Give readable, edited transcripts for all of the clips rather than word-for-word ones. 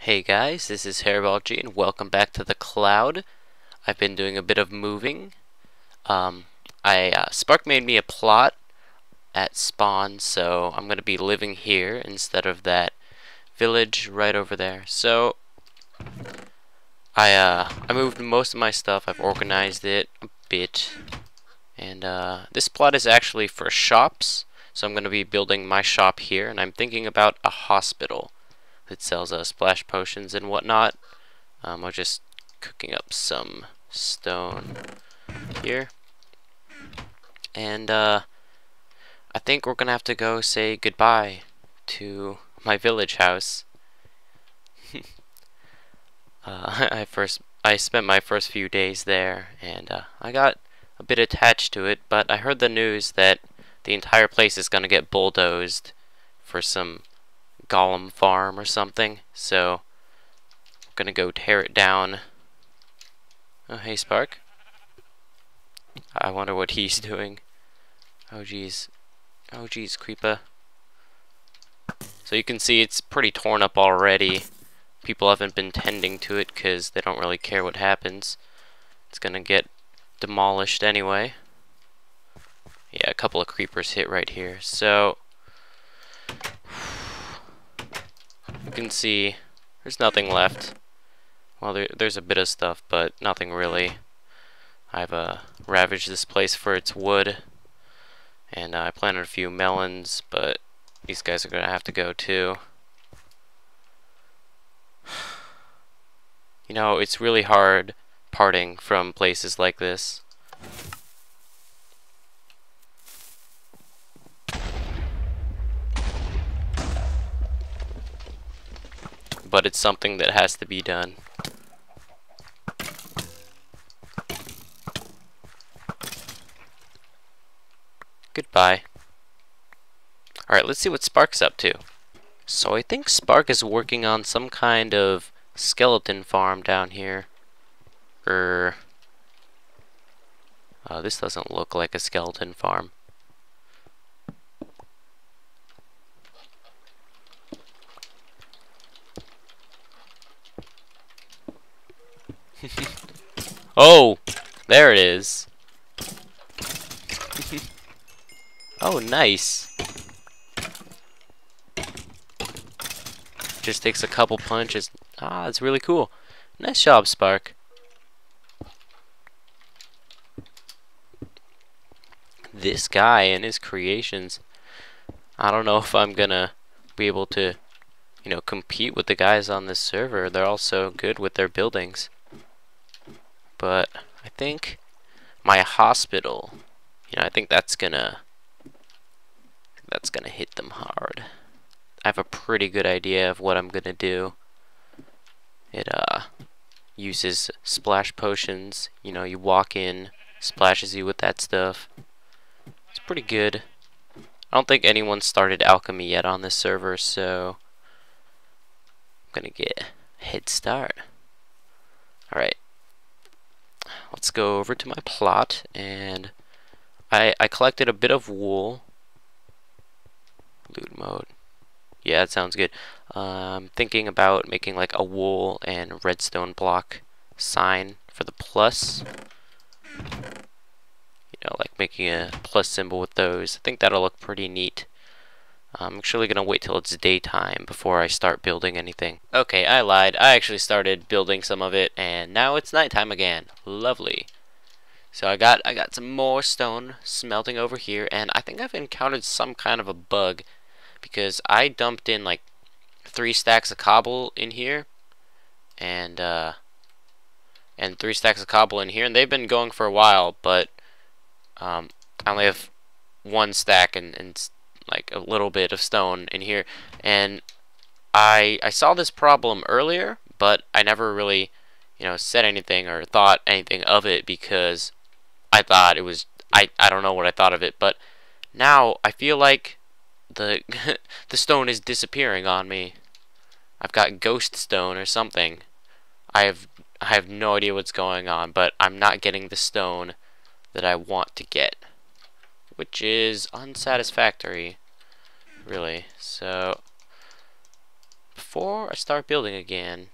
Hey guys, this is Hairball and welcome back to the Cloud. I've been doing a bit of moving. Spark made me a plot at spawn, so I'm gonna be living here instead of that village right over there. So I moved most of my stuff. I've organized it a bit, and this plot is actually for shops. So I'm gonna be building my shop here, and I'm thinking about a hospital that sells splash potions and whatnot. I'm just cooking up some stone here, and I think we're gonna have to go say goodbye to my village house. I spent my first few days there, and I got a bit attached to it, but I heard the news that the entire place is gonna get bulldozed for some golem farm or something, so I'm gonna go tear it down. Oh, hey Spark. I wonder what he's doing. Oh geez. Oh geez, Creeper. So you can see it's pretty torn up already. People haven't been tending to it because they don't really care what happens. It's gonna get demolished anyway. Yeah, a couple of creepers hit right here. So you can see there's nothing left. Well, there's a bit of stuff, but nothing really. I've ravaged this place for its wood, and I planted a few melons, but these guys are gonna have to go too. You know, it's really hard parting from places like this. But it's something that has to be done. Goodbye. Alright, let's see what Spark's up to. So I think Spark is working on some kind of skeleton farm down here. This doesn't look like a skeleton farm. Oh, there it is. Oh, nice. Just takes a couple punches. Ah, it's really cool. Nice job, Spark. This guy and his creations. I don't know if I'm gonna be able to, you know, compete with the guys on this server. They're all so good with their buildings. But I think my hospital, you know, I think that's gonna hit them hard. I have a pretty good idea of what I'm gonna do. It uses splash potions. You know, you walk in, splashes you with that stuff. It's pretty good. I don't think anyone started alchemy yet on this server, so I'm gonna get a head start. Alright. Let's go over to my plot, and I collected a bit of wool. Loot mode. Yeah, that sounds good. I'm thinking about making like a wool and redstone block sign for the plus. You know, like making a plus symbol with those. I think that'll look pretty neat. I'm actually gonna wait till it's daytime before I start building anything. Okay, I lied. I actually started building some of it, and now it's nighttime again. Lovely. So I got some more stone smelting over here, and I think I've encountered some kind of a bug because I dumped in like 3 stacks of cobble in here, and 3 stacks of cobble in here, and they've been going for a while, but I only have 1 stack and like a little bit of stone in here, and I saw this problem earlier, but I never really, you know, said anything or thought anything of it because I thought it was I don't know what I thought of it, but now I feel like the the stone is disappearing on me. I've got ghost stone or something. I have no idea what's going on, but I'm not getting the stone that I want to get, which is unsatisfactory, really. So before I start building again,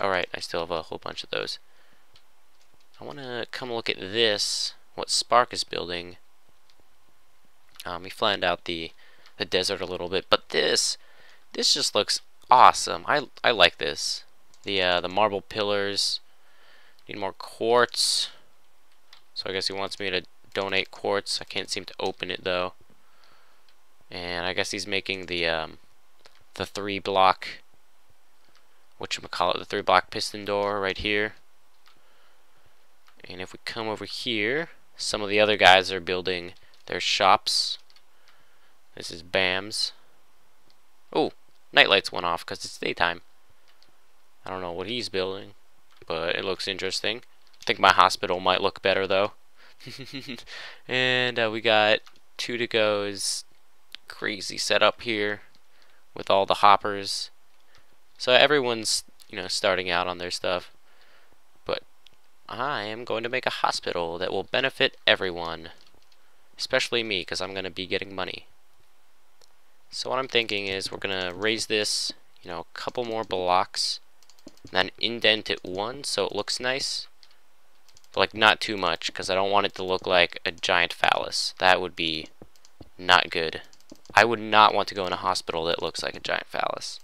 alright, I still have a whole bunch of those. I want to come look at this, what Spark is building. We flattened out the desert a little bit, but this just looks awesome. I like this. The marble pillars. Need more quartz. So I guess he wants me to donate quartz. I can't seem to open it though. And I guess he's making the 3-block, whatchamacallit, the 3-block piston door right here. And if we come over here, some of the other guys are building their shops. This is Bam's. Oh, night lights went off because it's daytime. I don't know what he's building, but it looks interesting. I think my hospital might look better though. And we got 2 to go's. Crazy setup here with all the hoppers. So everyone's, you know, starting out on their stuff. But I am going to make a hospital that will benefit everyone, especially me, because I'm going to be getting money. So what I'm thinking is we're going to raise this, you know, a couple more blocks, and then indent it 1 so it looks nice. But like not too much, because I don't want it to look like a giant phallus. That would be not good. I would not want to go in a hospital that looks like a giant phallus.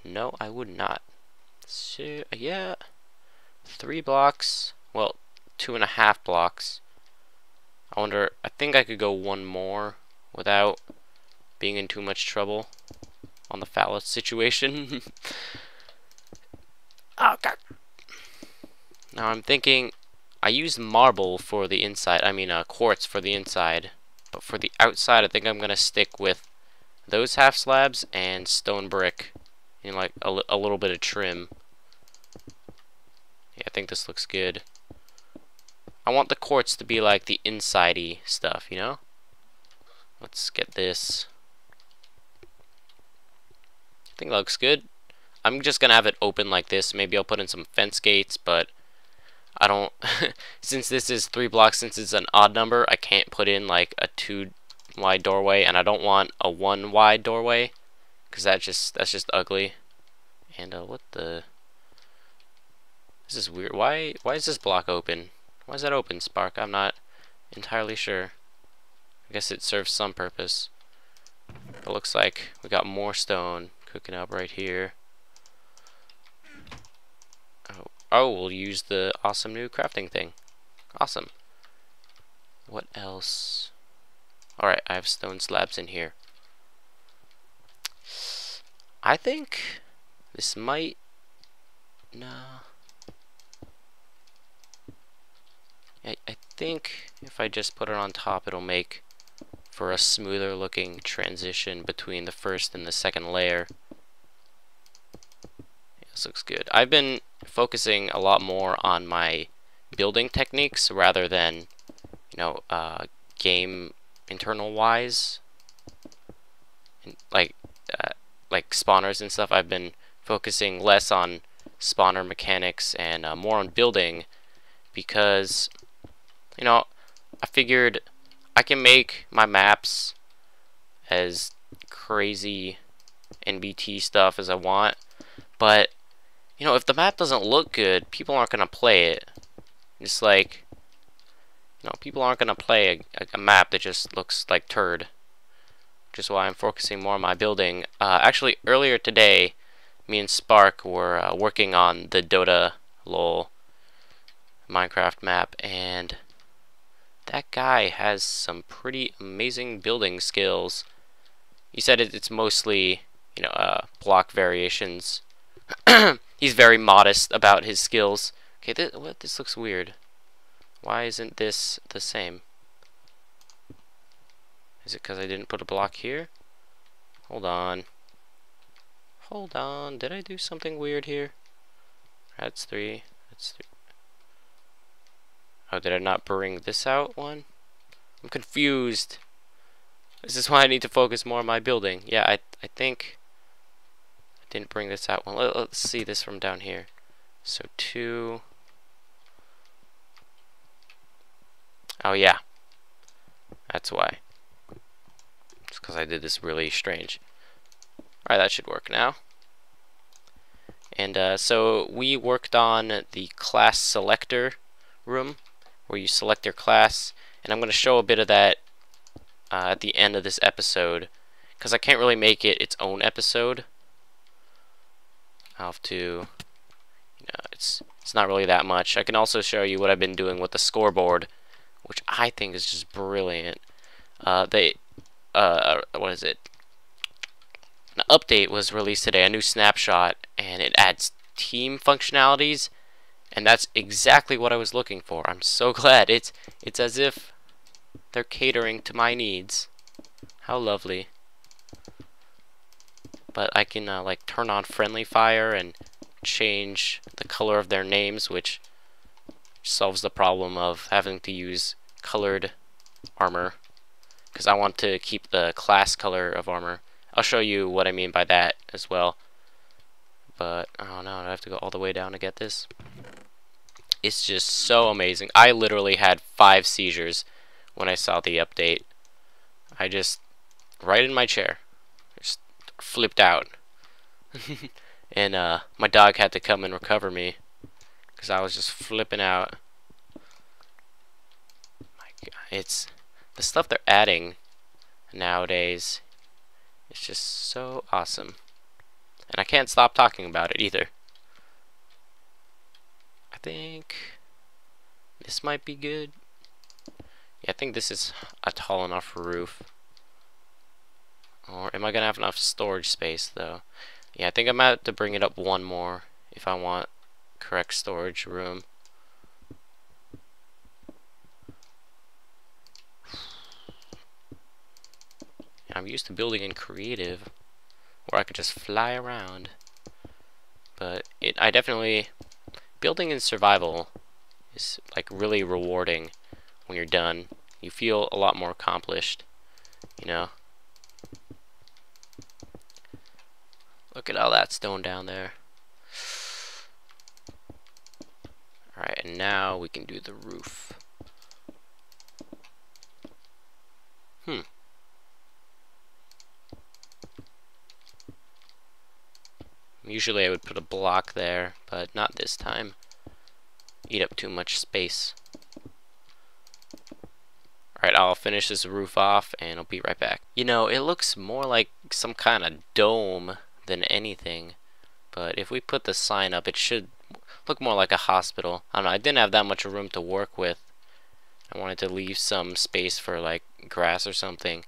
No, I would not. So, yeah. 3 blocks. Well, 2.5 blocks. I wonder, I think I could go 1 more without being in too much trouble on the phallus situation. Oh, God. Now I'm thinking, I used marble for the inside, I mean quartz for the inside. But for the outside, I think I'm going to stick with those half slabs and stone brick. And like a little bit of trim. Yeah, I think this looks good. I want the quartz to be like the inside-y stuff, you know? Let's get this. I think that looks good. I'm just going to have it open like this. Maybe I'll put in some fence gates, but I don't, since this is 3 blocks, since it's an odd number, I can't put in like a 2 wide doorway, and I don't want a 1 wide doorway, because that's just ugly. And what the, this is weird. Why is this block open? Why is that open, Spark? I'm not entirely sure. I guess it serves some purpose. It looks like we got more stone cooking up right here. Oh, we'll use the awesome new crafting thing. Awesome. What else? Alright, I have stone slabs in here. I think this might... Nah. I think if I just put it on top, it'll make for a smoother looking transition between the first and the second layer. Yeah, this looks good. I've been focusing a lot more on my building techniques rather than, you know, game internal wise, and like spawners and stuff. I've been focusing less on spawner mechanics and more on building, because, you know, I figured I can make my maps as crazy NBT stuff as I want, but you know, if the map doesn't look good, people aren't gonna play it. It's like, you know, people aren't gonna play a map that just looks like turd. Which is why I'm focusing more on my building. Actually, earlier today, me and Spark were working on the Dota LOL Minecraft map, and that guy has some pretty amazing building skills. He said it's mostly, you know, block variations. He's very modest about his skills. Okay, this looks weird. Why isn't this the same? Is it because I didn't put a block here? Hold on. Hold on. Did I do something weird here? That's 3. That's 3. Oh, did I not bring this out one? I'm confused. This is why I need to focus more on my building. Yeah, I think I didn't bring this out one. Let's see this from down here. So 2. Oh yeah. That's why. It's because I did this really strange. Alright, that should work now. And so we worked on the class selector room, where you select your class, and I'm going to show a bit of that at the end of this episode, because I can't really make it its own episode. I'll have to, it's not really that much. I can also show you what I've been doing with the scoreboard, which I think is just brilliant. What is it? An update was released today, a new snapshot, and it adds team functionalities, and that's exactly what I was looking for. I'm so glad. It's as if they're catering to my needs. How lovely. But I can like turn on friendly fire and change the color of their names, which solves the problem of having to use colored armor, because I want to keep the class color of armor. I'll show you what I mean by that as well. But, oh no, I have to go all the way down to get this. It's just so amazing. I literally had 5 seizures when I saw the update. I just, right in my chair, just flipped out. And my dog had to come and recover me, because I was just flipping out. My God, it's the stuff they're adding nowadays. It's just so awesome. And I can't stop talking about it either. I think this might be good. Yeah, I think this is a tall enough roof. Or am I gonna have enough storage space though? Yeah, I think I might have to bring it up one more if I want correct storage room. I'm used to building in creative, where I could just fly around. But I definitely, building in survival is like really rewarding when you're done. You feel a lot more accomplished, you know. Look at all that stone down there. Alright, and now we can do the roof. Usually I would put a block there, but not this time. Eat up too much space. Alright, I'll finish this roof off and I'll be right back. You know, it looks more like some kind of dome than anything. But if we put the sign up, it should look more like a hospital. I don't know, I didn't have that much room to work with. I wanted to leave some space for like grass or something.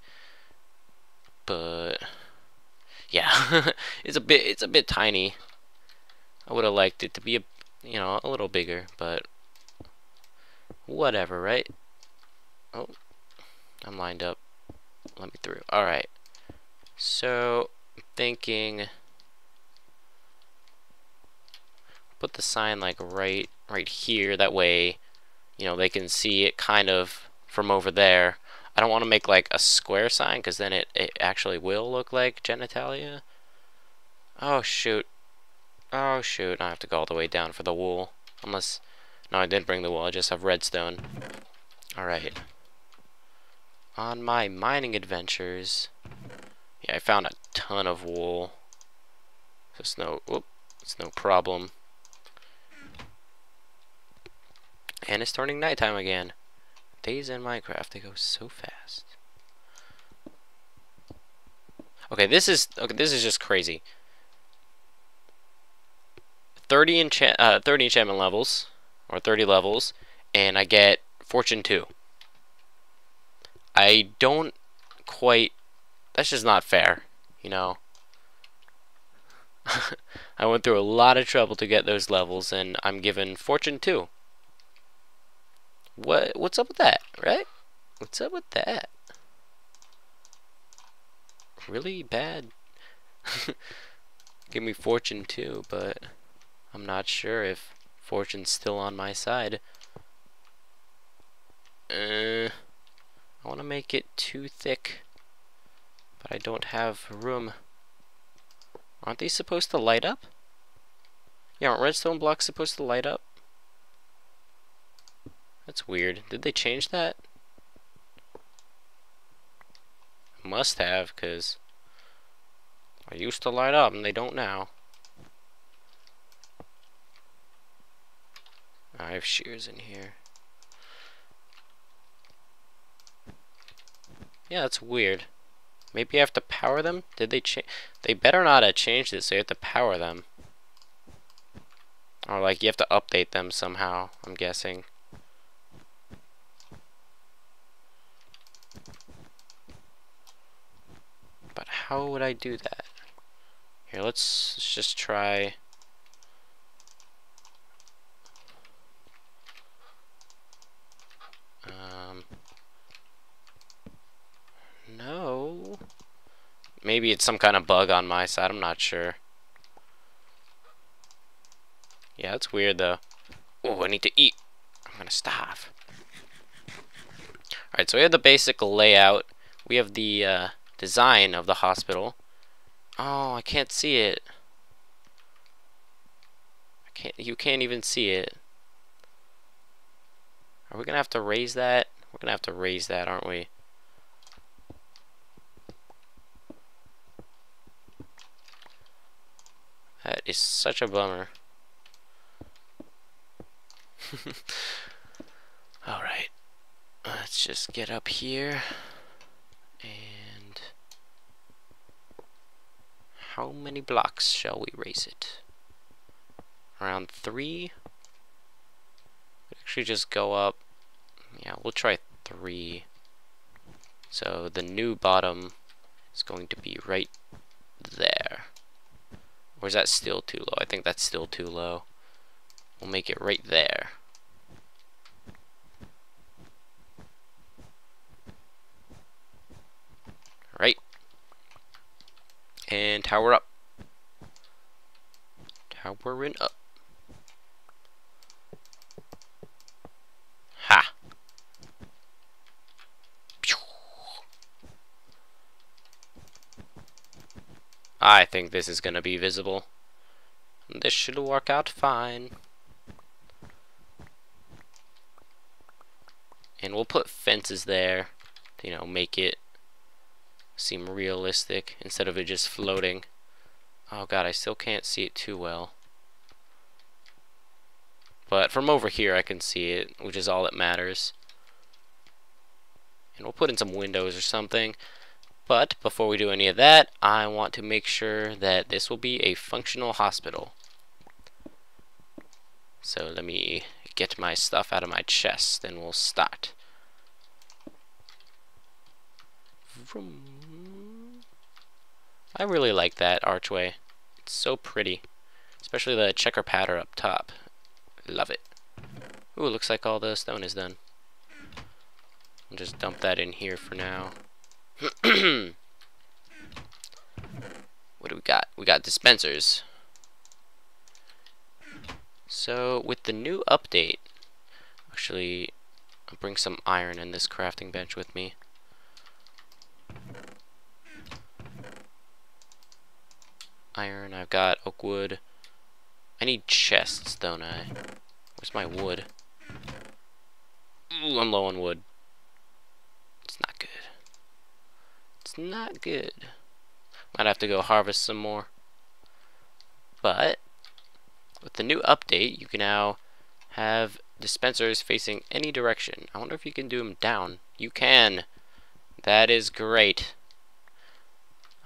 But yeah, it's a bit tiny. I would have liked it to be a little bigger, but whatever, right? Oh, I'm lined up. Let me through. All right. So I'm thinking, put the sign like right here. That way, they can see it kind of from over there. I don't want to make like a square sign, because then it actually will look like genitalia. Oh shoot. Oh shoot, I have to go all the way down for the wool. Unless, no, I didn't bring the wool, I just have redstone. Alright. On my mining adventures, yeah, I found a ton of wool. It's no problem. And it's turning nighttime again. Days in Minecraft, they go so fast. Okay, this is just crazy. 30 enchantment levels, or 30 levels, and I get Fortune 2. I don't quite, that's just not fair, I went through a lot of trouble to get those levels, and I'm given Fortune 2. What's up with that, right? What's up with that? Really bad. Give me Fortune 2, but I'm not sure if Fortune's still on my side. I want to make it too thick, but I don't have room. Aren't they supposed to light up? Yeah, aren't redstone blocks supposed to light up? That's weird. Did they change that? Must have, because I used to light up and they don't now. I have shears in here. Yeah, that's weird. Maybe I have to power them? Did they change? They better not have changed it, so you have to power them. Or like you have to update them somehow, I'm guessing. But how would I do that? Here, let's just try. No. Maybe it's some kind of bug on my side, I'm not sure. Yeah, it's weird though. Oh, I need to eat. I'm gonna starve. Alright, so we have the basic layout. We have the design of the hospital. Oh, I can't see it. You can't even see it. Are we gonna have to raise that? We're gonna have to raise that, aren't we? That is such a bummer. Alright. Let's just get up here. And how many blocks shall we raise it? Around 3? Actually just go up. Yeah, we'll try 3. So the new bottom is going to be right there. Or is that still too low? I think that's still too low. We'll make it right there. Right. And tower up. Towering up. Ha! I think this is gonna be visible. This should work out fine. And we'll put fences there to, you know, make it seem realistic instead of it just floating. Oh god, I still can't see it too well. But from over here I can see it, which is all that matters. And we'll put in some windows or something. But before we do any of that, I want to make sure that this will be a functional hospital. So let me get my stuff out of my chest and we'll start. I really like that archway. It's so pretty. Especially the checker pattern up top. Love it. Ooh, looks like all the stone is done. I'll just dump that in here for now. What do we got? We got dispensers. So with the new update, actually I'll bring some iron in this crafting bench with me. Iron, I've got oak wood. I need chests, don't I? Where's my wood? Ooh, I'm low on wood. It's not good. It's not good. Might have to go harvest some more. But with the new update, you can now have dispensers facing any direction. I wonder if you can do them down. You can. That is great.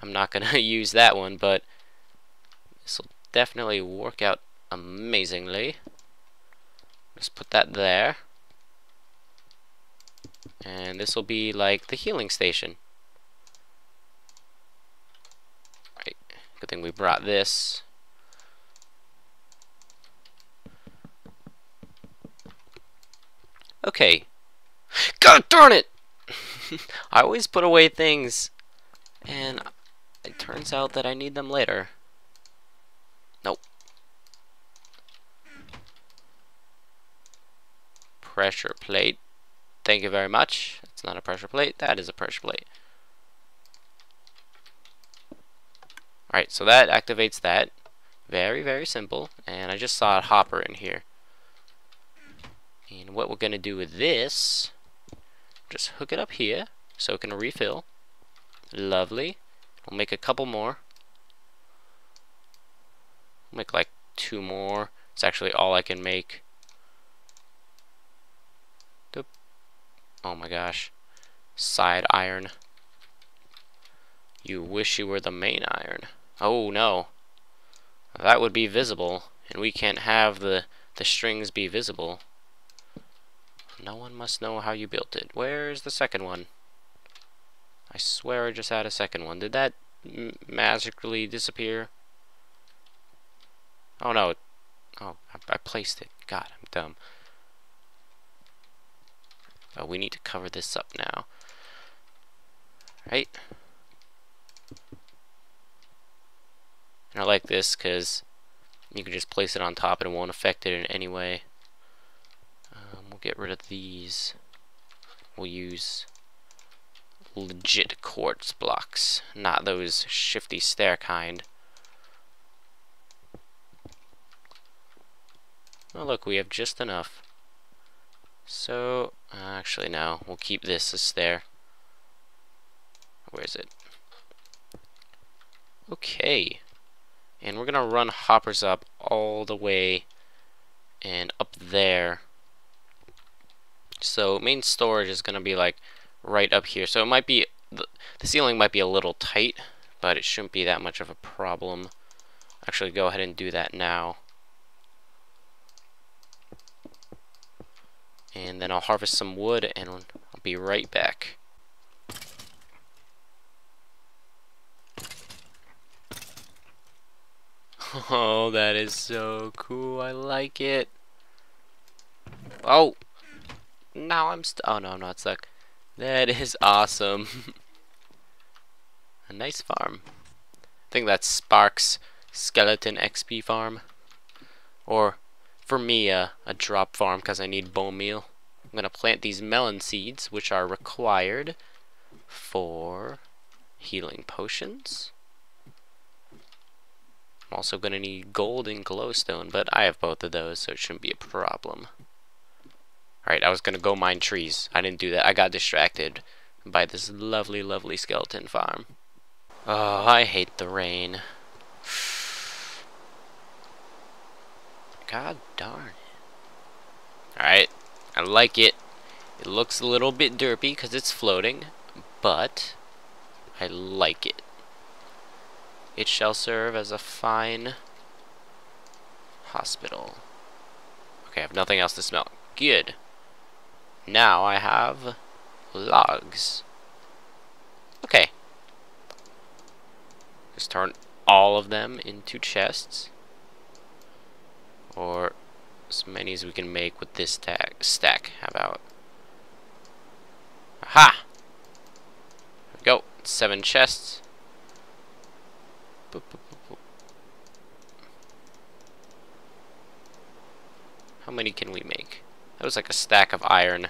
I'm not gonna use that one, but this will definitely work out amazingly. Just put that there. And this will be like the healing station. Right. Good thing we brought this. Okay. God darn it! I always put away things, and it turns out that I need them later. Nope. Pressure plate. Thank you very much. It's not a pressure plate. That is a pressure plate. Alright, so that activates that. Very, very simple. And I just saw a hopper in here. And what we're going to do with this, just hook it up here so it can refill. Lovely. We'll make a couple more. Make like 2 more. It's actually all I can make. Doop. Oh my gosh. Side iron. You wish you were the main iron. Oh no. That would be visible, and we can't have the strings be visible. No one must know how you built it. Where's the second one? I swear I just had a second one. Did that magically disappear? Oh no. Oh, I placed it. God, I'm dumb. Oh, we need to cover this up now. Right? And I like this because you can just place it on top and it won't affect it in any way. We'll get rid of these. We'll use legit quartz blocks, not those shifty stair kind. Oh look, we have just enough. So, actually no, we'll keep this as stair. Where is it? Okay. And we're gonna run hoppers up all the way and up there. So main storage is gonna be like right up here. So it might be the ceiling might be a little tight, but it shouldn't be that much of a problem. Actually, go ahead and do that now. And then I'll harvest some wood and I'll be right back. Oh, that is so cool. I like it. Oh! Now I'm oh no, I'm not stuck. That is awesome. A nice farm. I think that's Spark's Skeleton XP farm. Or, for me, a drop farm because I need bone meal. I'm going to plant these melon seeds, which are required for healing potions. I'm also going to need gold and glowstone, but I have both of those, so it shouldn't be a problem. Alright, I was going to go mine trees. I didn't do that. I got distracted by this lovely, lovely skeleton farm. Oh, I hate the rain. God darn it. Alright, I like it. It looks a little bit derpy because it's floating, but I like it. It shall serve as a fine hospital. Okay, I have nothing else to smell. Good. Now I have logs. Okay. Just turn all of them into chests. Or as many as we can make with this stack. How about? Aha! There we go. 7 chests. Boop, boop, boop, boop. How many can we make? That was like a stack of iron.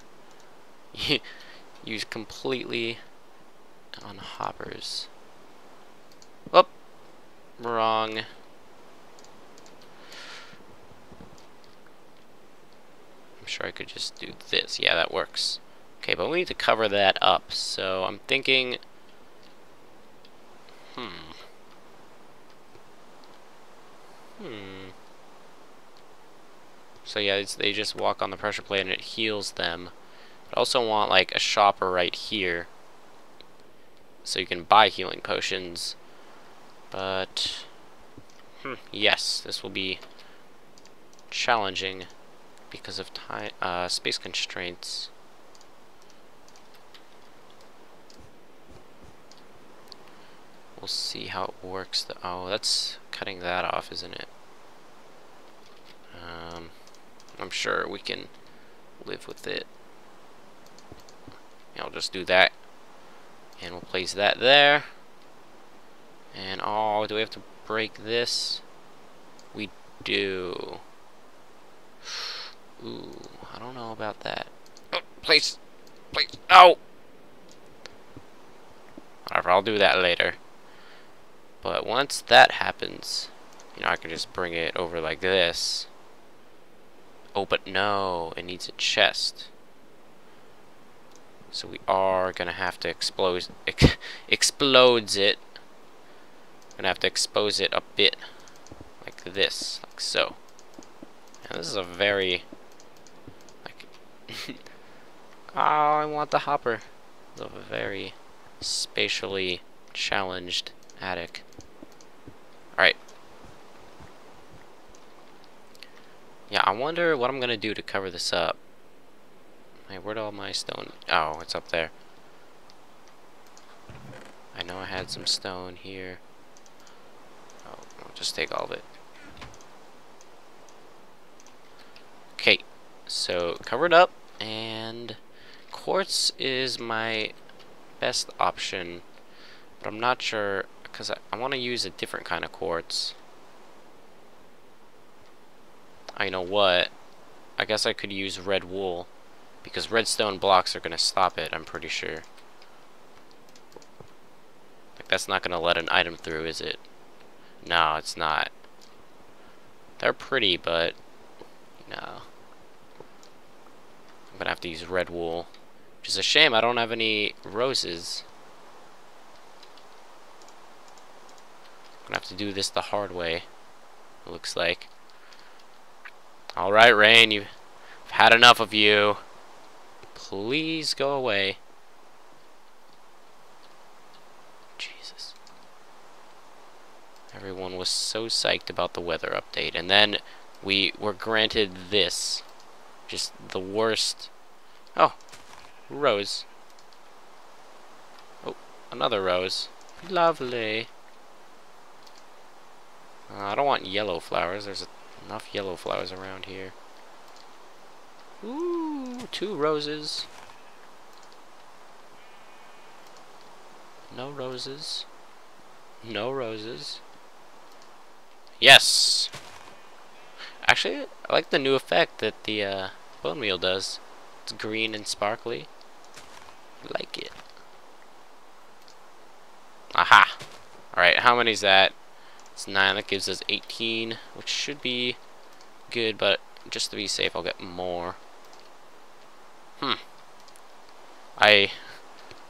Used completely on hoppers. Whoop! Wrong. I'm sure I could just do this. Yeah, that works. Okay, but we need to cover that up. So I'm thinking... So yeah, they just walk on the pressure plate and it heals them. I also want like a shopper right here, so you can buy healing potions. But yes, this will be challenging because of time, space constraints. We'll see how it works. Oh, that's cutting that off, isn't it? I'm sure we can live with it. I'll just do that. And we'll place that there. And oh, do we have to break this? We do. Ooh, I don't know about that. Oh, place. Oh! Whatever, I'll do that later. But once that happens, you know, I can just bring it over like this. Oh, but no, it needs a chest. So we are gonna have to explodes it. Gonna have to expose it a bit, like this, like so. Now this is a very, like, oh, I want the hopper. It's a very spatially challenged attic. Alright. Yeah, I wonder what I'm gonna do to cover this up. Hey, where'd all my stone? Oh, it's up there. I know I had some stone here. Oh, I'll just take all of it. Okay, so cover it up, and quartz is my best option, but I'm not sure because I want to use a different kind of quartz. I know what. I guess I could use red wool because redstone blocks are gonna stop it. I'm pretty sure. Like that's not gonna let an item through, is it? No, it's not. They're pretty, but no. I'm gonna have to use red wool, which is a shame. I don't have any roses. I'm gonna have to do this the hard way. It looks like. All right, Rain, you've had enough of you. Please go away. Jesus. Everyone was so psyched about the weather update, and then we were granted this. Just the worst. Oh, rose. Oh, another rose. Lovely. I don't want yellow flowers. There's enough yellow flowers around here. Ooh, 2 roses. No roses. No roses. Yes! Actually, I like the new effect that the bone meal does. It's green and sparkly. I like it. Aha! Alright, how many is that? It's 9. That gives us 18, which should be good, but just to be safe, I'll get more. I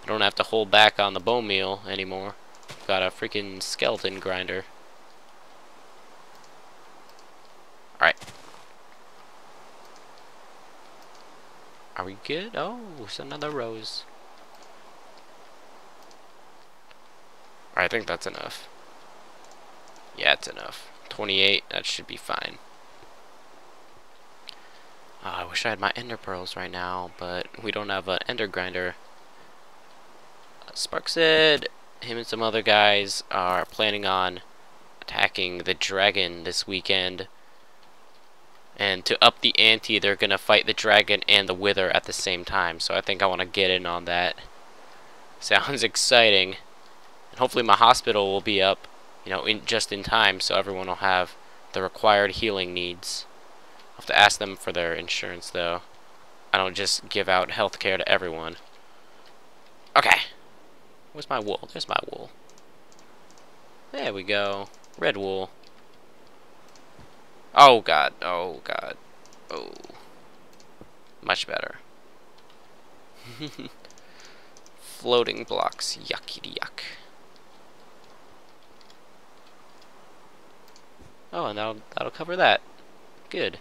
don't have to hold back on the bone meal anymore. I've got a freaking skeleton grinder. Alright. Are we good? Oh, it's another rose. Alright, I think that's enough. Yeah, it's enough. 28, that should be fine. Oh, I wish I had my ender pearls right now, but we don't have an ender grinder. Spark said him and some other guys are planning on attacking the dragon this weekend. And to up the ante, they're going to fight the dragon and the wither at the same time. So I think I want to get in on that. Sounds exciting. And hopefully my hospital will be up, you know, just in time, so everyone will have the required healing needs. I'll have to ask them for their insurance, though. I don't just give out healthcare to everyone. Okay. Where's my wool? There's my wool. There we go. Red wool. Oh, God. Oh, God. Oh. Much better. Floating blocks. Yucky yuck. Oh, and that'll cover that. Good.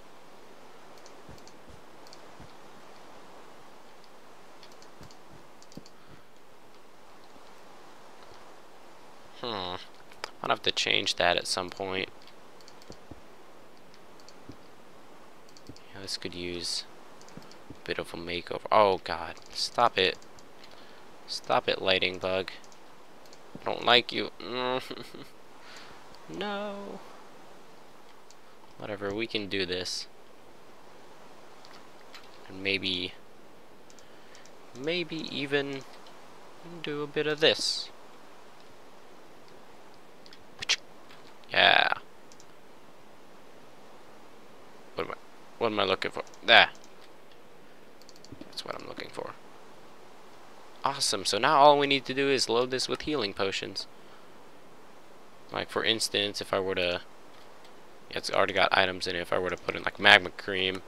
I'll have to change that at some point. Yeah, this could use a bit of a makeover. Oh, God. Stop it. Stop it, lighting bug. I don't like you. No. Whatever, we can do this. And maybe even do a bit of this. Yeah. What am I looking for? There. That's what I'm looking for. Awesome. So now all we need to do is load this with healing potions. Like for instance, if I were to, it's already got items in it. If I were to put in like magma cream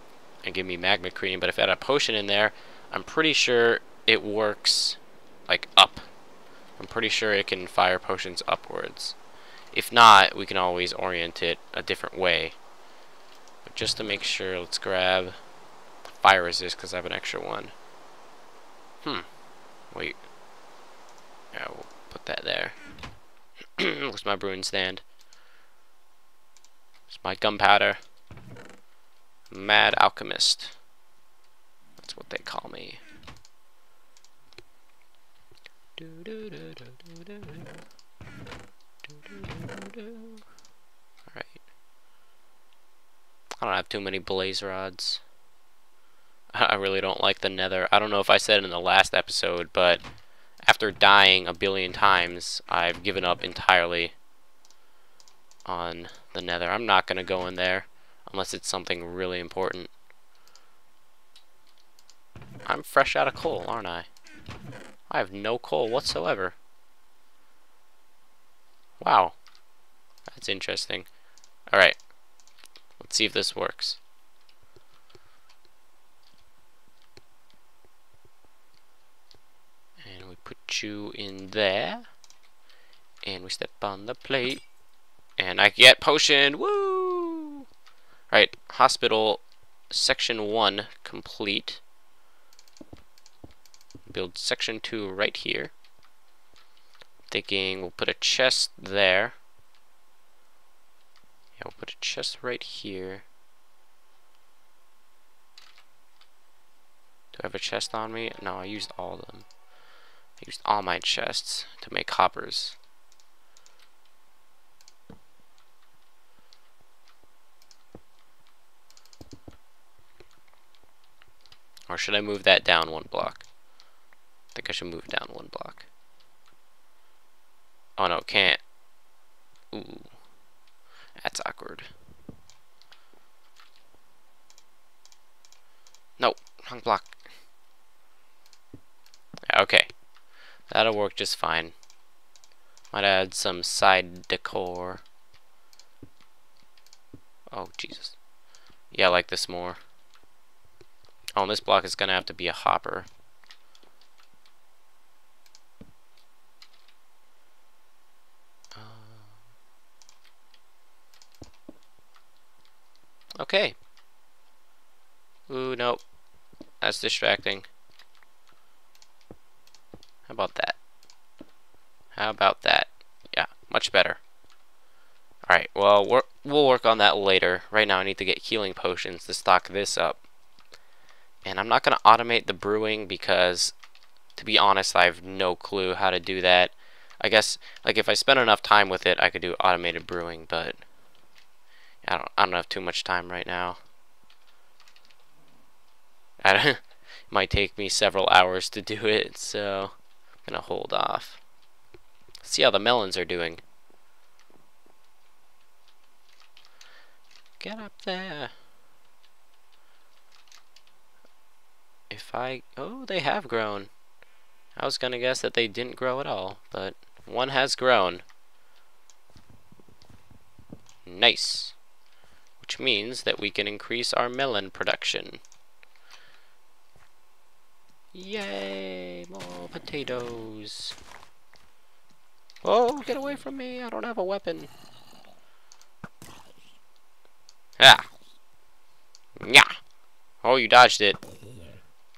and give me magma cream, but if I had a potion in there, I'm pretty sure it works like up. I'm pretty sure it can fire potions upwards. If not, we can always orient it a different way. But just to make sure, let's grab fire resist because I have an extra one. Wait. Yeah, we'll put that there. Where's my brewing stand? It's my gunpowder. Mad alchemist. That's what they call me. Alright. I don't have too many blaze rods. I really don't like the nether. I don't know if I said it in the last episode, but after dying a billion times, I've given up entirely on the nether. I'm not going to go in there unless it's something really important. I'm fresh out of coal, aren't I? I have no coal whatsoever. Wow. That's interesting. Alright. Let's see if this works. And we put you in there. And we step on the plate. And I get potion. Woo! Alright. Hospital section 1 complete. Build section 2 right here. Thinking we'll put a chest there. Yeah, we'll put a chest right here. Do I have a chest on me? No, I used all of them. I used all my chests to make hoppers. Or should I move that down 1 block? I think I should move down 1 block. Oh no, can't. Ooh. That's awkward. No, wrong block. Yeah, okay. That'll work just fine. Might add some side decor. Oh, Jesus. Yeah, I like this more. Oh, and this block is gonna have to be a hopper. Okay. Ooh, nope. That's distracting. How about that? How about that? Yeah, much better. Alright, well, we'll work on that later. Right now I need to get healing potions to stock this up. And I'm not going to automate the brewing because, to be honest, I have no clue how to do that. I guess, like, if I spend enough time with it, I could do automated brewing, but I don't have too much time right now. It might take me several hours to do it, so I'm gonna hold off. See how the melons are doing. Get up there. Oh, they have grown. I was gonna guess that they didn't grow at all, but one has grown. Nice. Which means that we can increase our melon production. Yay! More potatoes. Oh, get away from me! I don't have a weapon. Ah! Yeah! Oh, you dodged it.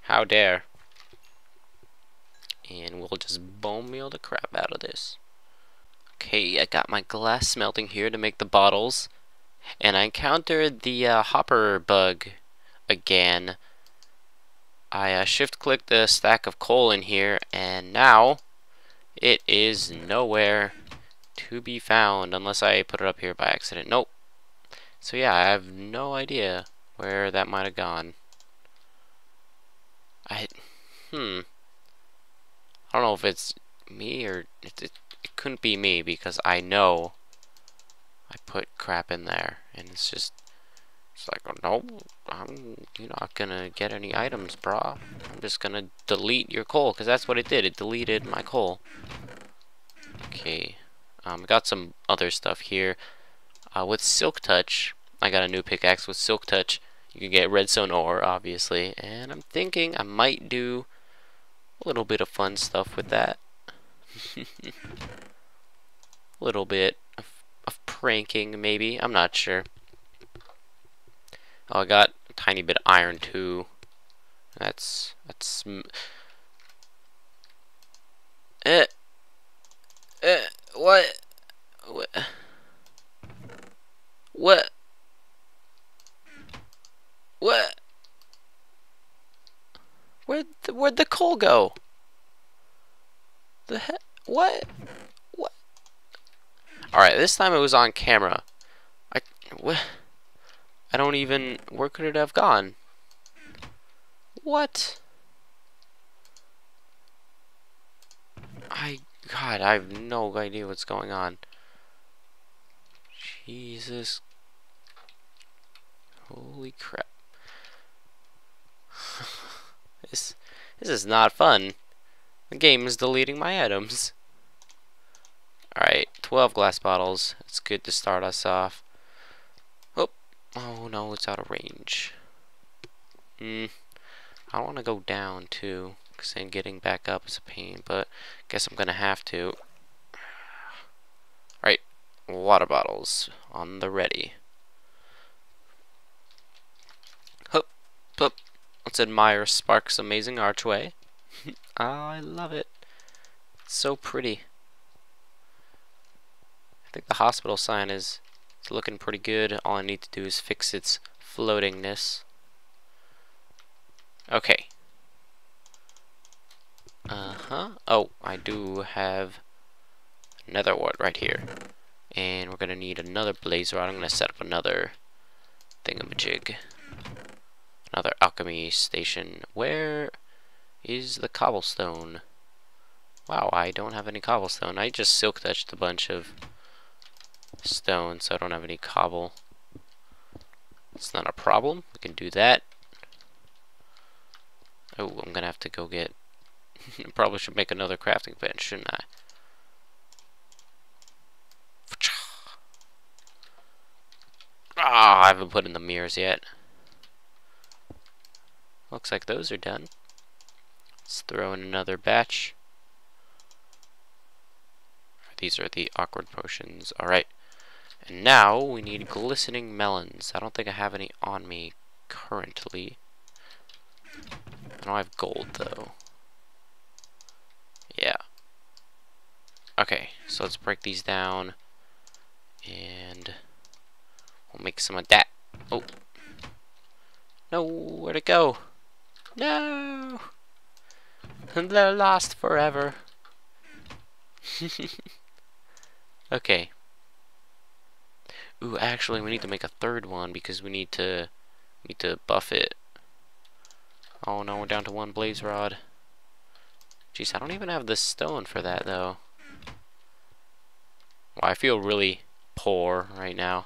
How dare. And we'll just bone meal the crap out of this. Okay, I got my glass smelting here to make the bottles. And I encountered the hopper bug again. I shift-clicked the stack of coal in here, and now it is nowhere to be found unless I put it up here by accident. Nope. So yeah, I have no idea where that might have gone. I don't know if it's me or it couldn't be me because I know I put crap in there, and it's like, oh, no, you're not gonna get any items, brah. I'm just gonna delete your coal, because that's what it did. It deleted my coal. Okay, got some other stuff here. With Silk Touch, I got a new pickaxe with Silk Touch. You can get redstone ore, obviously, and I'm thinking I might do a little bit of fun stuff with that. A little bit of of pranking, maybe. I'm not sure. Oh, I got a tiny bit of iron too. That's eh, what? What? What? What? Where'd the coal go? The heck? What? What? Alright, this time it was on camera. What? I don't even... Where could it have gone? What? God, I have no idea what's going on. Jesus. Holy crap. This is not fun. The game is deleting my items. Alright, 12 glass bottles. It's good to start us off. Oh no, it's out of range. I don't want to go down too, because then getting back up is a pain, but guess I'm gonna have to. Alright, water bottles on the ready. Hup, hup. Let's admire Spark's amazing archway. I love it. It's so pretty. I think the hospital sign is looking pretty good. All I need to do is fix its floatingness. Okay. Oh, I do have another ward right here. And we're gonna need another blaze rod. I'm gonna set up another thingamajig. Another alchemy station. Where is the cobblestone? Wow, I don't have any cobblestone. I just silk touched a bunch of stone, so I don't have any cobble. It's not a problem. We can do that. Oh, I'm gonna have to go get... Probably should make another crafting bench, shouldn't I? Ah, I haven't put in the mirrors yet. Looks like those are done. Let's throw in another batch. These are the awkward potions. Alright. And now we need glistening melons. I don't think I have any on me currently. I don't have gold though. Yeah. Okay, so let's break these down. And we'll make some of that. Oh. No, where'd it go? No! They're lost forever. Okay. Ooh, actually, we need to make a third one because we need to buff it. Oh no, we're down to one blaze rod. Jeez, I don't even have the stone for that though. Well, I feel really poor right now.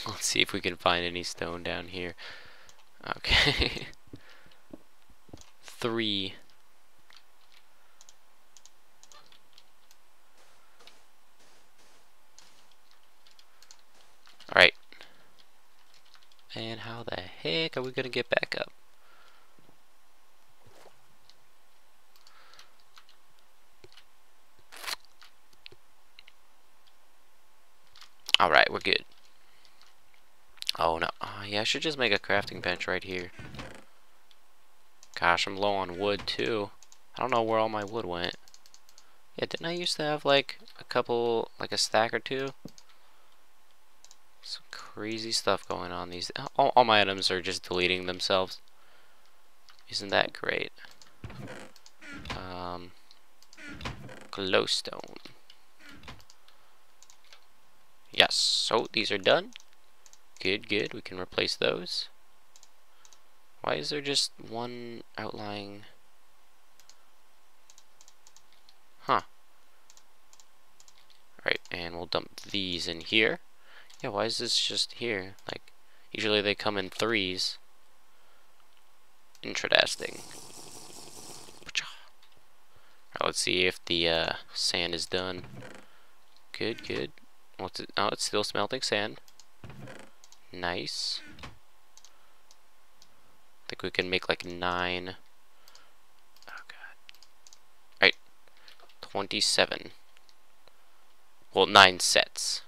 Let's see if we can find any stone down here. Okay. 3. Alright. And how the heck are we gonna get back up? Alright, we're good. Oh no. Yeah, I should just make a crafting bench right here. Gosh, I'm low on wood too. I don't know where all my wood went. Yeah, didn't I used to have like a couple, like a stack or two? Some crazy stuff going on. These all my items are just deleting themselves. Isn't that great? Glowstone. Yes, so these are done. Good, good. We can replace those. Why is there just one outlying? Huh. Alright, and we'll dump these in here. Yeah, why is this just here? Like, usually they come in 3s. Interesting. Alright, let's see if the sand is done. Good, good. What's it? Oh, it's still smelting sand. Nice. I think we can make like 9. Oh god. Alright. 27. Well, 9 sets.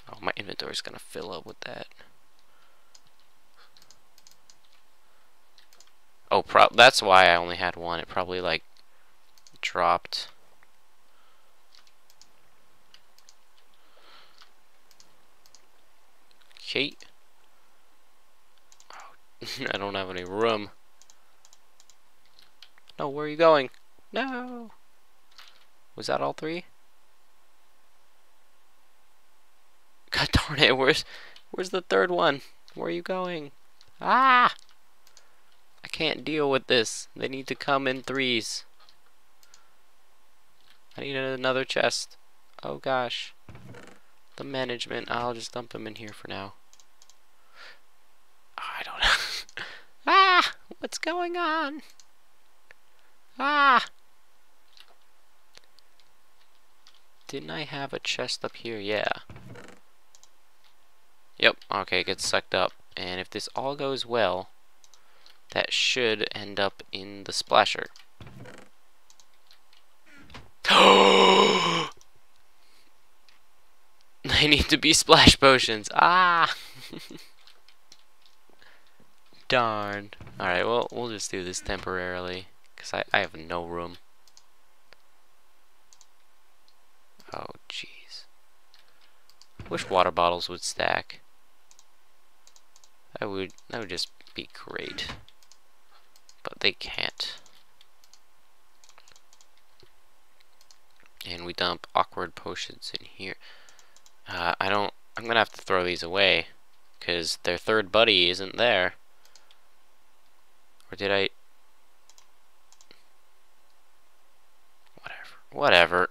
Oh, my inventory's gonna fill up with that. Oh, that's why I only had one. It probably, like, dropped. Okay. Oh, I don't have any room. No, where are you going? No! Was that all 3? God darn it, where's the 3rd one? Where are you going? Ah! I can't deal with this. They need to come in 3s. I need another chest. Oh gosh. The management. I'll just dump them in here for now. Oh, I don't know. Ah! What's going on? Ah! Didn't I have a chest up here? Yeah. Yep. Okay, it gets sucked up. And if this all goes well, that should end up in the splasher. They need to be splash potions. Ah! Darn. Alright, well, we'll just do this temporarily. Because I have no room. Oh, jeez. Wish water bottles would stack. That would just be great. But they can't. And we dump awkward potions in here. I'm gonna have to throw these away. Because their 3rd buddy isn't there. Or did I? Whatever.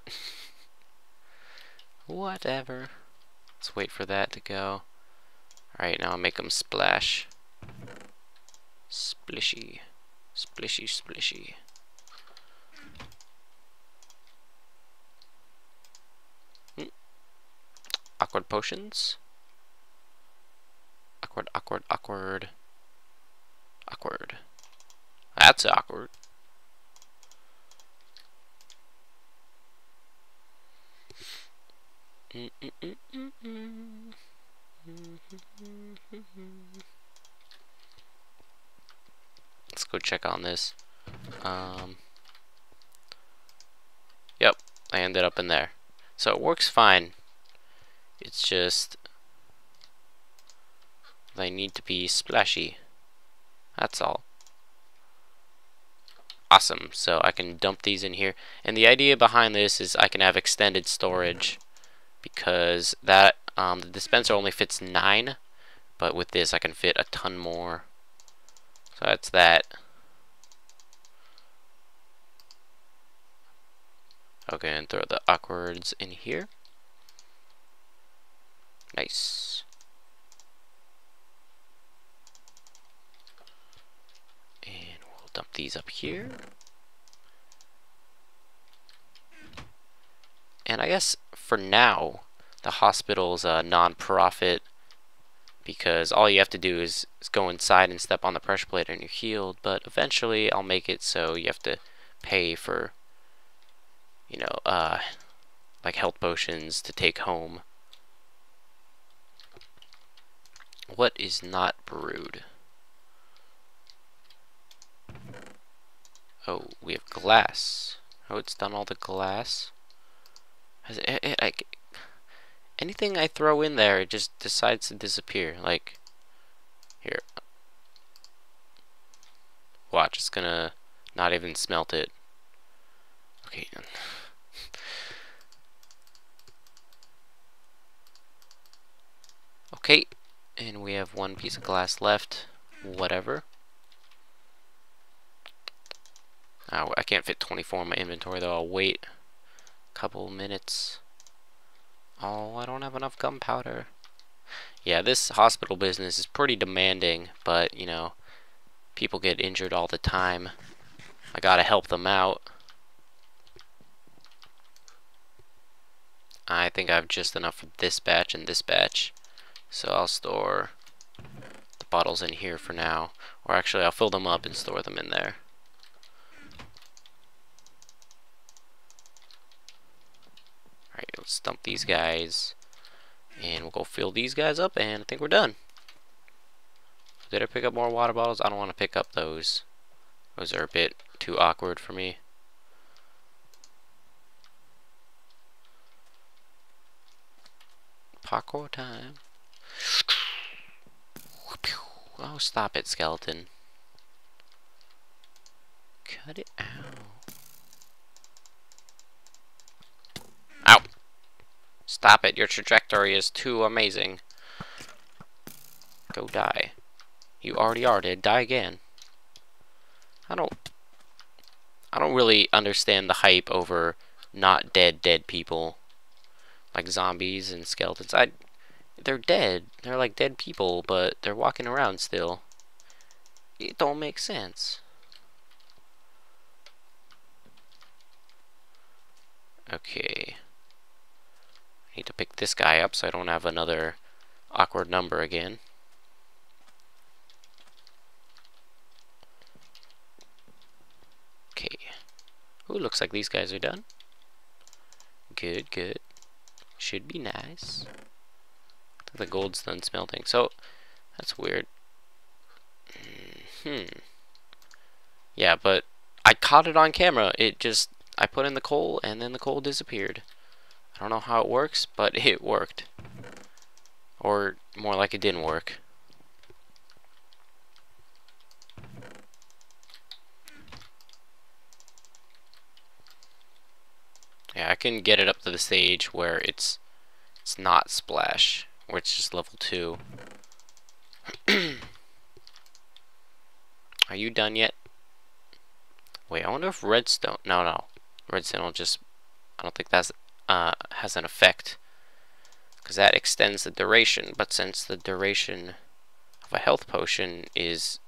Whatever. Let's wait for that to go. Alright, now I'll make them splash. Splishy. Splishy, splishy. Awkward potions. Awkward, awkward, awkward. Awkward. That's awkward. Let's go check on this. Yep, I ended up in there. So it works fine. It's just they need to be splashy. That's all. Awesome. So I can dump these in here. And the idea behind this is I can have extended storage because that the dispenser only fits 9, but with this I can fit a ton more. So that's that. Okay, and throw the awkwards in here. Nice. And we'll dump these up here. And I guess for now, the hospital's a non-profit because all you have to do is go inside and step on the pressure plate and you're healed. But eventually, I'll make it so you have to pay for, you know, like health potions to take home. What is not brewed? Oh, we have glass. Oh, it's done all the glass. Anything I throw in there, it just decides to disappear. Like, here. Watch, it's gonna not even smelt it. Okay. Okay, and we have one piece of glass left. Whatever. Oh, I can't fit 24 in my inventory though. I'll wait a couple minutes. Oh, I don't have enough gunpowder. Yeah, this hospital business is pretty demanding, but you know, people get injured all the time. I gotta help them out. I think I have just enough for this batch and this batch. So I'll store the bottles in here for now. Or actually, I'll fill them up and store them in there. Alright, let's dump these guys. And we'll go fill these guys up, and I think we're done. Did I pick up more water bottles? I don't want to pick up those. Those are a bit too awkward for me. Parkour time. Oh, stop it, skeleton. Cut it out. Ow! Stop it, your trajectory is too amazing. Go die. You already are dead. Die again. I don't really understand the hype over not dead people. Like zombies and skeletons. They're dead. They're like dead people, but they're walking around still. It don't make sense. Okay. I need to pick this guy up so I don't have another awkward number again. Okay. Ooh, looks like these guys are done. Good, good. Should be nice. I think the gold's done smelting. So, that's weird. Yeah, but I caught it on camera. I put in the coal and then the coal disappeared. I don't know how it works, but it worked. Or more like it didn't work. Yeah, I can get it up to the stage where it's not splash, where it's just level 2. Are you done yet? Wait, I wonder if redstone... No. Redstone will just... I don't think that's has an effect. Because that extends the duration. But since the duration of a health potion is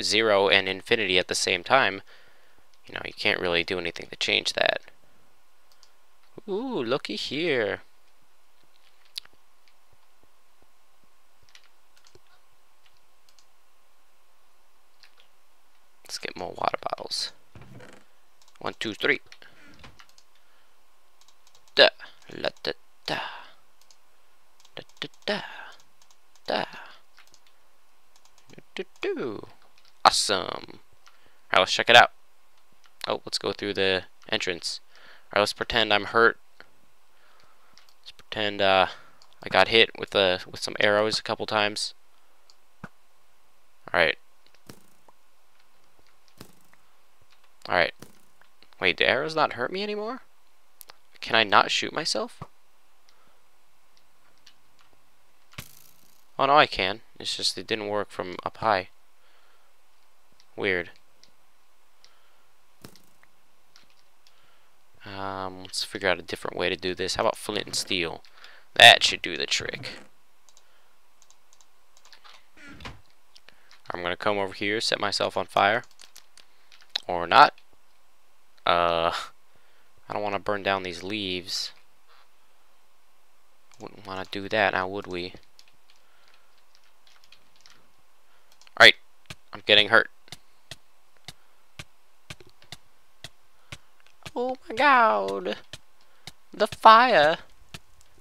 0 and infinity at the same time, you know, you can't really do anything to change that. Ooh, looky here. Let's get more water bottles. 1, 2, 3. Da, la da da. Da da da. Da. Do do do. Awesome. Alright, let's check it out. Oh, let's go through the entrance. Alright, let's pretend I'm hurt. Let's pretend I got hit with some arrows a couple times. Alright. Alright. Wait, the arrows not hurt me anymore? Can I not shoot myself? Oh no, I can. It's just it didn't work from up high. Weird. Let's figure out a different way to do this. How about flint and steel? That should do the trick. I'm gonna come over here, set myself on fire. Or not. I don't want to burn down these leaves. Wouldn't want to do that now, would we? Alright. I'm getting hurt. Oh my god. The fire.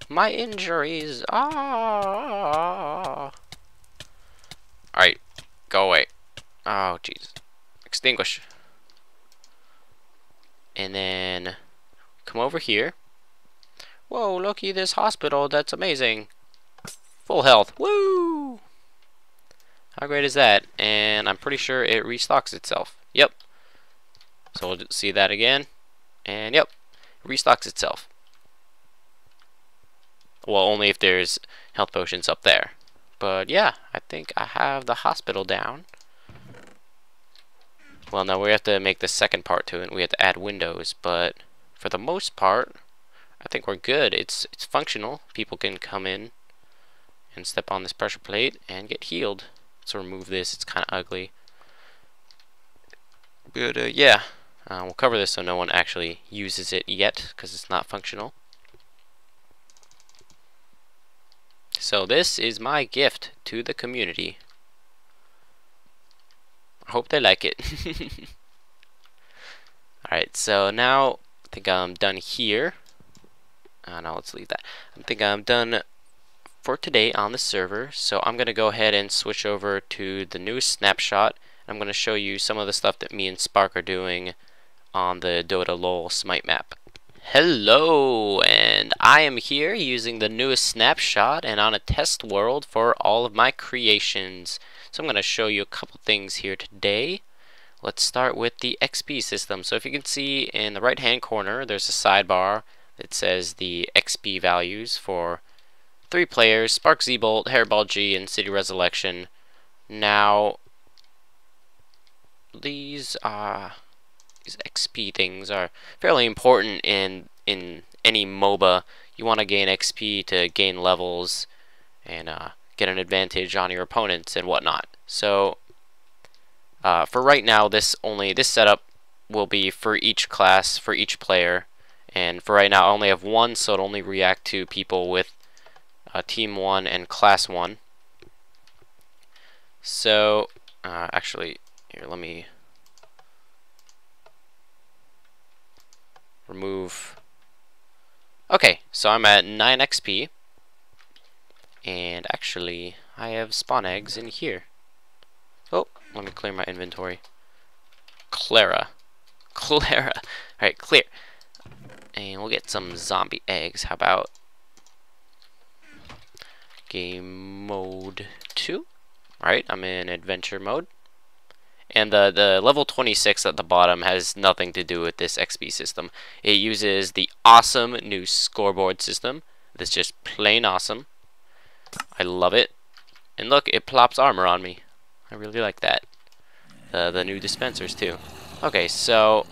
My injuries. Ah. Alright. Go away. Oh, jeez. Extinguish. And then come over here. Whoa, looky this hospital. That's amazing. Full health. Woo! How great is that? And I'm pretty sure it restocks itself. Yep. So we'll see that again. And yep, it restocks itself. Well, only if there's health potions up there. But yeah, I think I have the hospital down. Well, now we have to make the second part to it. We have to add windows, but for the most part, I think we're good. It's functional. People can come in and step on this pressure plate and get healed. Let's remove this. It's kind of ugly. But yeah, we'll cover this so no one actually uses it yet because it's not functional. So this is my gift to the community. I hope they like it. Alright, so now I think I'm done here. Now let's leave that. I think I'm done for today on the server, so I'm going to go ahead and switch over to the newest snapshot. I'm going to show you some of the stuff that me and Spark are doing on the Dota LoL Smite map. Hello, and I am here using the newest snapshot and on a test world for all of my creations. So I'm going to show you a couple things here today. Let's start with the XP system. So if you can see in the right hand corner, there's a sidebar that says the XP values for 3 players: Spark, Z-Bolt, Hairball G, and City Resurrection. Now, these XP things are fairly important in any MOBA. You want to gain XP to gain levels and get an advantage on your opponents and whatnot. So for right now, this setup will be for each class, for each player. And for right now, I only have one, so it'll only react to people with Team 1 and Class 1. So, actually, here, let me remove. Okay, so I'm at 9 XP. And actually, I have spawn eggs in here. Oh, let me clear my inventory. Clara. Alright, clear. And we'll get some zombie eggs. How about game mode 2? Alright, I'm in adventure mode. And the level 26 at the bottom has nothing to do with this XP system. It uses the awesome new scoreboard system. That's just plain awesome. I love it. And look, it plops armor on me. I really like that. The new dispensers too. Okay, so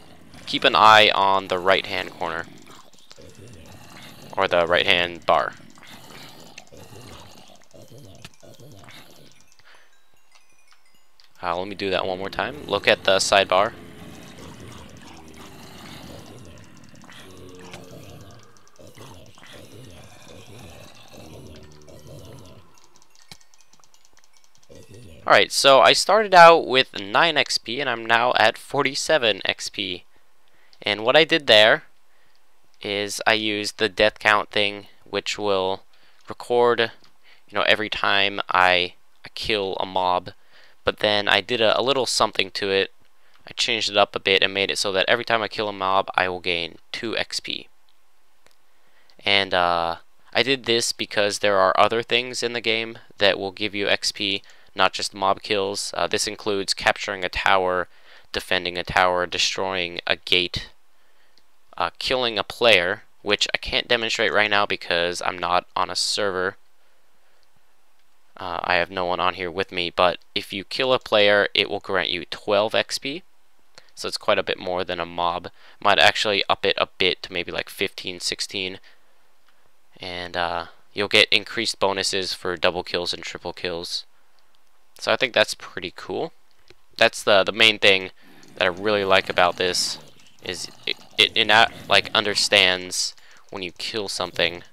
keep an eye on the right hand corner. Or the right hand bar. Let me do that one more time. Look at the sidebar. Alright, so I started out with 9 XP and I'm now at 47 XP. And what I did there is I used the death count thing, which will record, every time I kill a mob. But then I did a little something to it. I changed it up a bit and made it so that every time I kill a mob, I will gain 2 XP. And I did this because there are other things in the game that will give you XP, not just mob kills. This includes capturing a tower, defending a tower, destroying a gate, killing a player, which I can't demonstrate right now because I'm not on a server. I have no one on here with me, but if you kill a player, it will grant you 12 XP. So it's quite a bit more than a mob. Might actually up it a bit to maybe like 15, 16. And you'll get increased bonuses for double kills and triple kills. So I think that's pretty cool. That's the main thing that I really like about this, is it understands when you kill something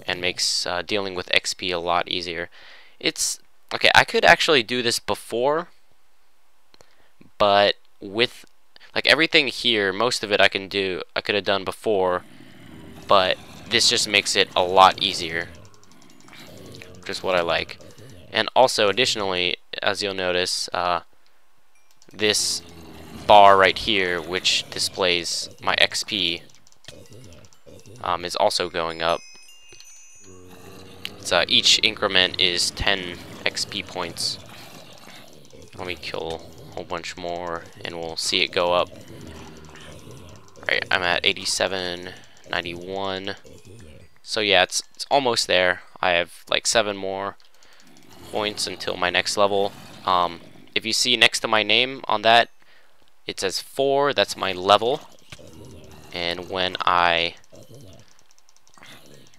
and makes dealing with XP a lot easier. It's okay. I could actually do this before, but with everything here, most of it I could have done before, but this just makes it a lot easier, which is what I like. And also, additionally, as you'll notice, this bar right here, which displays my XP, is also going up. It's, each increment is 10 XP points. Let me kill a whole bunch more, and we'll see it go up. Right, I'm at 87, 91. So yeah, it's almost there. I have like 7 more points until my next level. If you see next to my name on that, it says 4. That's my level. And when I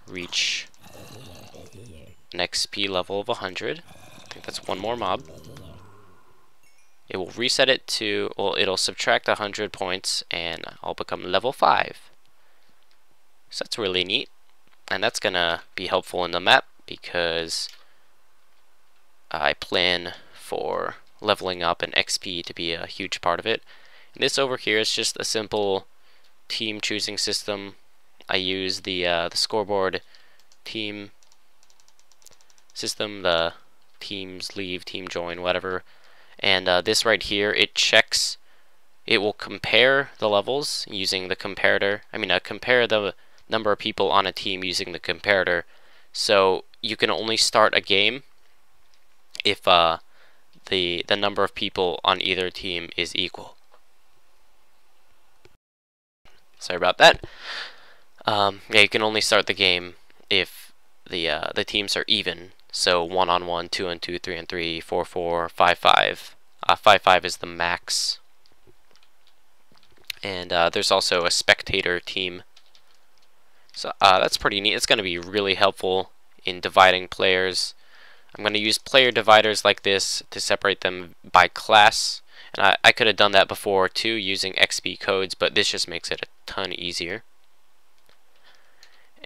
reach an XP level of 100, I think that's one more mob, it will reset it to, well, it'll subtract 100 points and I'll become level 5. So that's really neat, and that's gonna be helpful in the map because I plan for leveling up and XP to be a huge part of it. And this over here is just a simple team choosing system. I use the scoreboard team system, the teams leave, team join, whatever. And this right here, it will compare the levels using the comparator. Compare the number of people on a team using the comparator. So you can only start a game if the number of people on either team is equal. Sorry about that. Yeah, you can only start the game if the teams are even. So 1-on-1, 2-on-2, 3-on-3, 4-4, 5-5. 5-5 is the max. And there's also a spectator team. So that's pretty neat. It's going to be really helpful in dividing players. I'm going to use player dividers like this to separate them by class. And I could have done that before too using XP codes, but this just makes it a ton easier.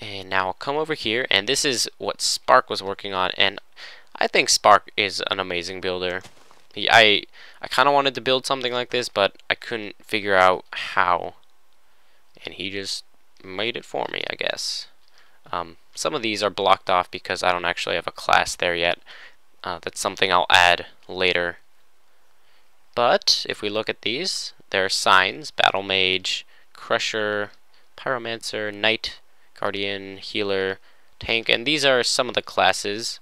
And now I'll come over here, and this is what Spark was working on, and I think Spark is an amazing builder. I kind of wanted to build something like this, but I couldn't figure out how, and he just made it for me, I guess. Some of these are blocked off because I don't actually have a class there yet. That's something I'll add later. But if we look at these, there are signs: Battle Mage, Crusher, Pyromancer, Knight, Guardian, Healer, Tank, and these are some of the classes.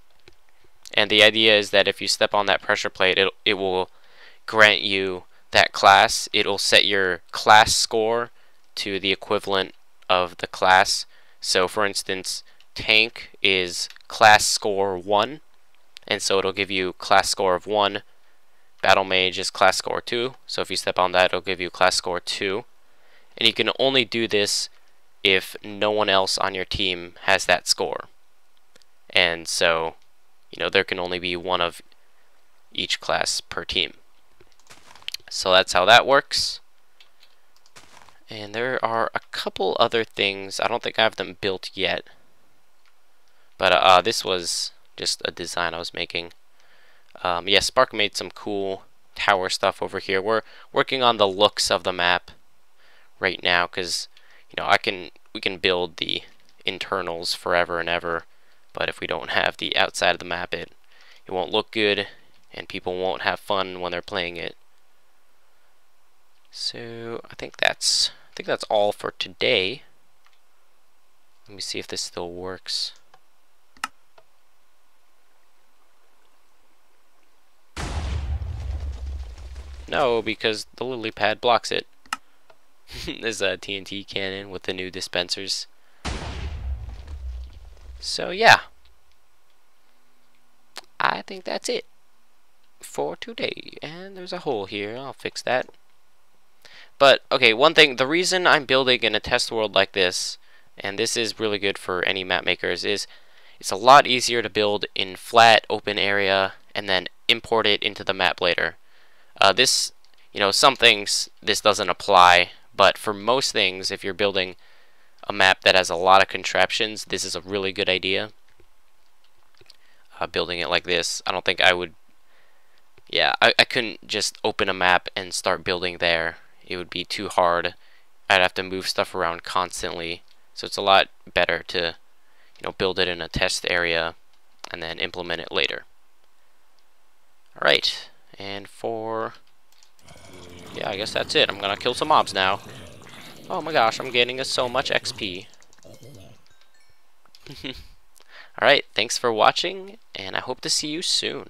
And the idea is that if you step on that pressure plate, it will grant you that class. It'll set your class score to the equivalent of the class. So for instance, Tank is class score 1, and so it'll give you class score of 1. Battle Mage is class score 2, so if you step on that, it'll give you class score 2. And you can only do this if no one else on your team has that score. And so, there can only be one of each class per team. So that's how that works. And there are a couple other things. I don't think I have them built yet. But this was just a design I was making. Yeah, Spark made some cool tower stuff over here. We're working on the looks of the map right now because we can build the internals forever and ever, but if we don't have the outside of the map, it won't look good, and people won't have fun when they're playing it. So I think that's all for today. Let me see if this still works. No, because the lily pad blocks it. There's a TNT cannon with the new dispensers. So yeah, I think that's it for today. And there's a hole here. I'll fix that. But okay, one thing, the reason I'm building in a test world like this, and this is really good for any map makers, is it's a lot easier to build in flat open area and then import it into the map later. This, some things this doesn't apply, but for most things, if you're building a map that has a lot of contraptions, this is a really good idea. Building it like this, I don't think I would. Yeah, I couldn't just open a map and start building there. It would be too hard. I'd have to move stuff around constantly. So it's a lot better to, build it in a test area and then implement it later. Alright, and yeah, I guess that's it. I'm gonna kill some mobs now. Oh my gosh, I'm getting so much XP. Alright, thanks for watching, and I hope to see you soon.